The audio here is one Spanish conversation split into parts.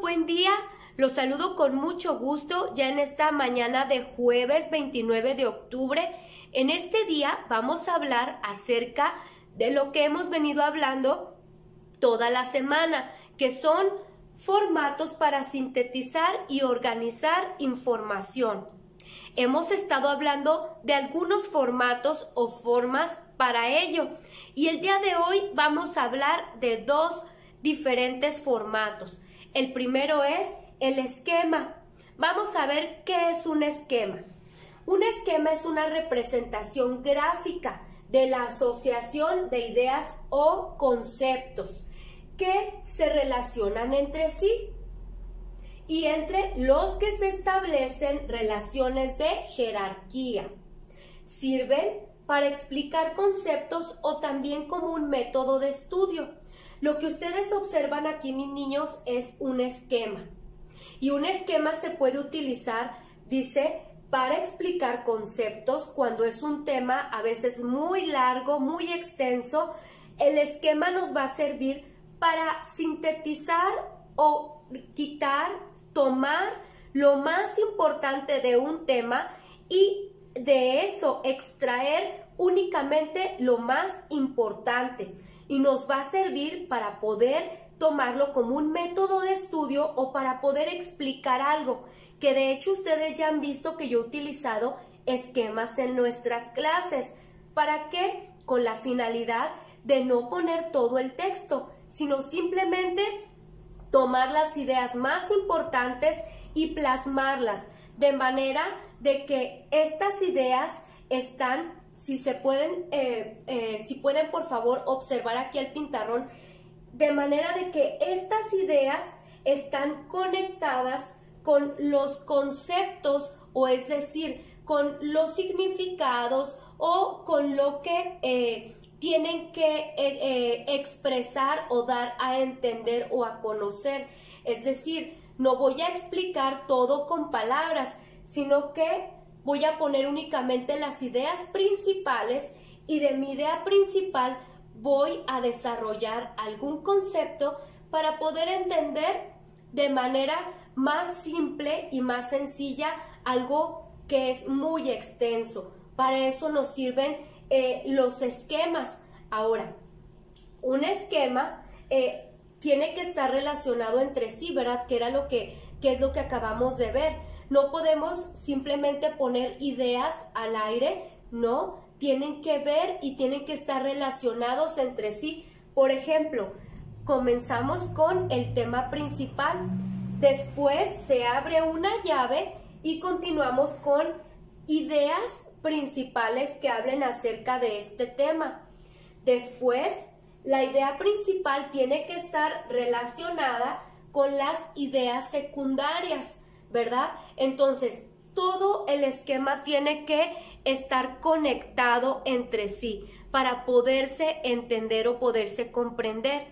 buen día. Los saludo con mucho gusto ya en esta mañana de jueves 29 de octubre. En este día vamos a hablar acerca de lo que hemos venido hablando toda la semana, que son formatos para sintetizar y organizar información. Hemos estado hablando de algunos formatos o formas para ello y el día de hoy vamos a hablar de dos diferentes formatos. El primero es el esquema. Vamos a ver qué es un esquema. Un esquema es una representación gráfica de la asociación de ideas o conceptos que se relacionan entre sí y entre los que se establecen relaciones de jerarquía. Sirven para explicar conceptos o también como un método de estudio. Lo que ustedes observan aquí, mis niños, es un esquema. Y un esquema se puede utilizar, dice, para explicar conceptos cuando es un tema a veces muy largo, muy extenso. El esquema nos va a servir para sintetizar o quitar, tomar lo más importante de un tema y de eso extraer únicamente lo más importante. Y nos va a servir para poder tomarlo como un método de estudio o para poder explicar algo, que de hecho ustedes ya han visto que yo he utilizado esquemas en nuestras clases. ¿Para qué? Con la finalidad de no poner todo el texto, sino simplemente tomar las ideas más importantes y plasmarlas, de manera de que estas ideas están, si pueden por favor observar aquí el pintarrón, de manera de que estas ideas están conectadas con los conceptos, o es decir, con los significados o con lo que tienen que expresar o dar a entender o a conocer. Es decir, no voy a explicar todo con palabras, sino que voy a poner únicamente las ideas principales y de mi idea principal voy a desarrollar algún concepto para poder entender de manera más simple y más sencilla algo que es muy extenso. Para eso nos sirven los esquemas. Ahora, un esquema tiene que estar relacionado entre sí, ¿verdad? Que es lo que acabamos de ver. No podemos simplemente poner ideas al aire, ¿no? Tienen que ver y tienen que estar relacionados entre sí. Por ejemplo, comenzamos con el tema principal. Después se abre una llave y continuamos con ideas principales que hablen acerca de este tema. Después, la idea principal tiene que estar relacionada con las ideas secundarias, ¿verdad? Entonces, todo el esquema tiene que estar conectado entre sí para poderse entender o poderse comprender.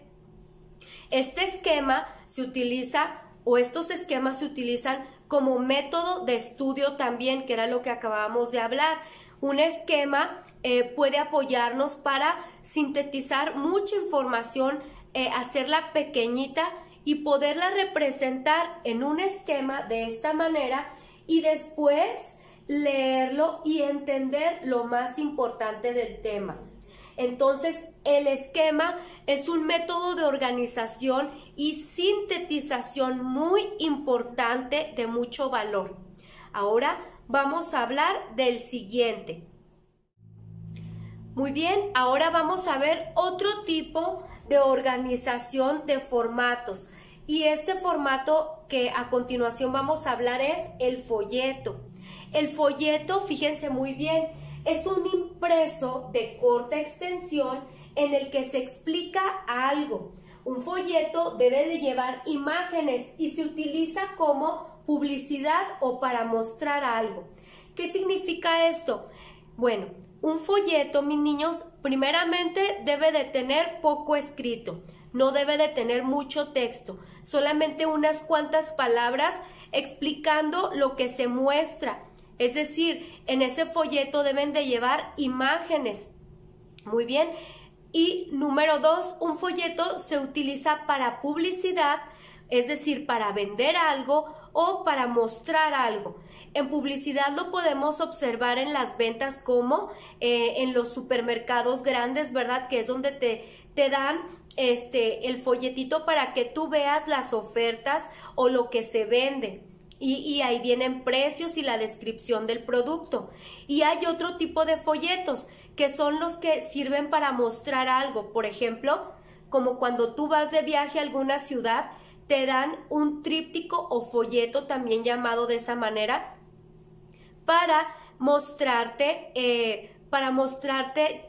Este esquema se utiliza, o estos esquemas se utilizan como método de estudio también, que era lo que acabábamos de hablar. Un esquema puede apoyarnos para sintetizar mucha información, hacerla pequeñita y poderla representar en un esquema de esta manera y después leerlo y entender lo más importante del tema. Entonces, el esquema es un método de organización y sintetización muy importante de mucho valor. Ahora vamos a hablar del siguiente. Muy bien, ahora vamos a ver otro tipo de organización de formatos. Y este formato que a continuación vamos a hablar es el folleto. El folleto, fíjense muy bien, es un impreso de corta extensión en el que se explica algo. Un folleto debe de llevar imágenes y se utiliza como publicidad o para mostrar algo. ¿Qué significa esto? Bueno, un folleto, mis niños, primeramente debe de tener poco escrito. No debe de tener mucho texto, solamente unas cuantas palabras explicando lo que se muestra. Es decir, en ese folleto deben de llevar imágenes. Muy bien. Y número 2, un folleto se utiliza para publicidad es decir, para vender algo o para mostrar algo. En publicidad lo podemos observar en las ventas como en los supermercados grandes, ¿verdad? Que es donde te dan el folletito para que tú veas las ofertas o lo que se vende. Y ahí vienen precios y la descripción del producto. Y hay otro tipo de folletos que son los que sirven para mostrar algo. Por ejemplo, como cuando tú vas de viaje a alguna ciudad, te dan un tríptico o folleto, también llamado de esa manera, para mostrarte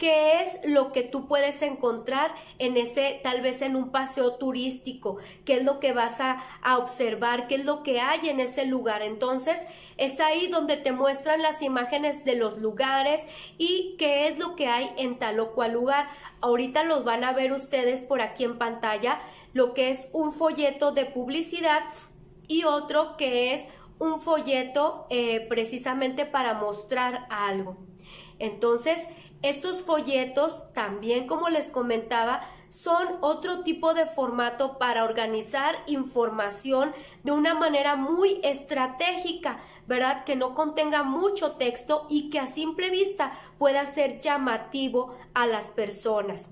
qué es lo que tú puedes encontrar en tal vez en un paseo turístico, qué es lo que vas a observar, qué es lo que hay en ese lugar. Entonces, es ahí donde te muestran las imágenes de los lugares y qué es lo que hay en tal o cual lugar. Ahorita los van a ver ustedes por aquí en pantalla, lo que es un folleto de publicidad y otro que es un folleto precisamente para mostrar algo. Entonces, estos folletos también, como les comentaba, son otro tipo de formato para organizar información de una manera muy estratégica, ¿verdad? Que no contenga mucho texto y que a simple vista pueda ser llamativo a las personas.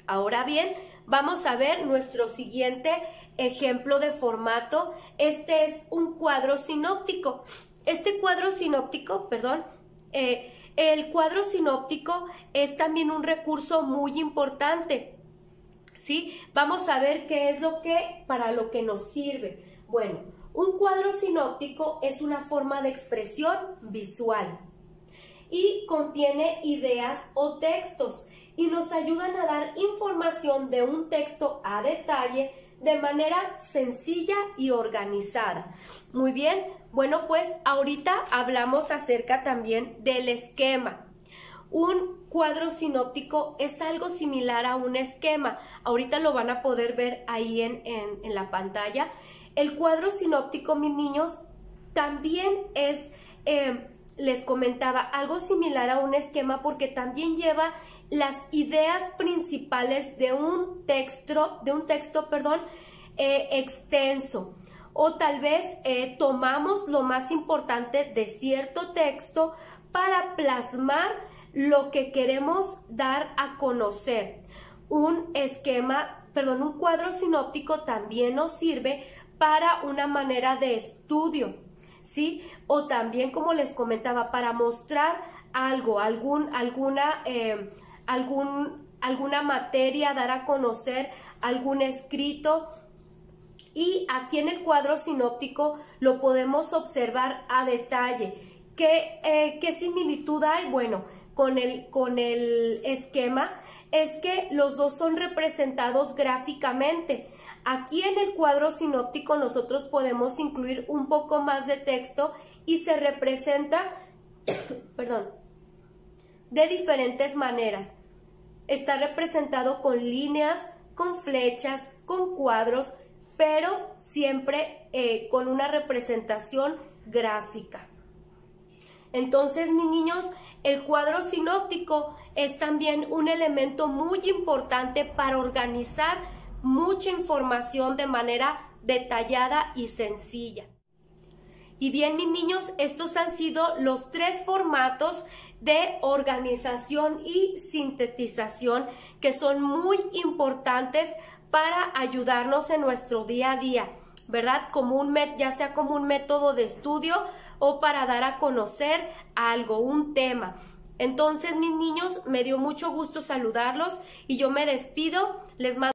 Ahora bien, vamos a ver nuestro siguiente ejemplo de formato. Este es un cuadro sinóptico. El cuadro sinóptico es también un recurso muy importante, ¿sí? Vamos a ver qué es para lo que nos sirve. Bueno, un cuadro sinóptico es una forma de expresión visual y contiene ideas o textos y nos ayudan a dar información de un texto a detalle de manera sencilla y organizada. Muy bien, bueno, pues ahorita hablamos acerca también del esquema. Un cuadro sinóptico es algo similar a un esquema. Ahorita lo van a poder ver ahí en la pantalla. El cuadro sinóptico, mis niños, también es, les comentaba, algo similar a un esquema porque también lleva las ideas principales de un texto, extenso, o tal vez tomamos lo más importante de cierto texto para plasmar lo que queremos dar a conocer. Un cuadro sinóptico también nos sirve para una manera de estudio, ¿sí? O también, como les comentaba, para mostrar algo, alguna materia, dar a conocer algún escrito. Y aquí en el cuadro sinóptico lo podemos observar a detalle. ¿Qué similitud hay? Bueno, con el esquema es que los dos son representados gráficamente. Aquí en el cuadro sinóptico nosotros podemos incluir un poco más de texto y se representa de diferentes maneras. Está representado con líneas, con flechas, con cuadros, pero siempre con una representación gráfica. Entonces, mis niños, el cuadro sinóptico es también un elemento muy importante para organizar mucha información de manera detallada y sencilla. Y bien, mis niños, estos han sido los 3 formatos de organización y sintetización que son muy importantes para ayudarnos en nuestro día a día, ¿verdad? Ya sea como un método de estudio o para dar a conocer algo, un tema. Entonces, mis niños, me dio mucho gusto saludarlos y yo me despido. Les mando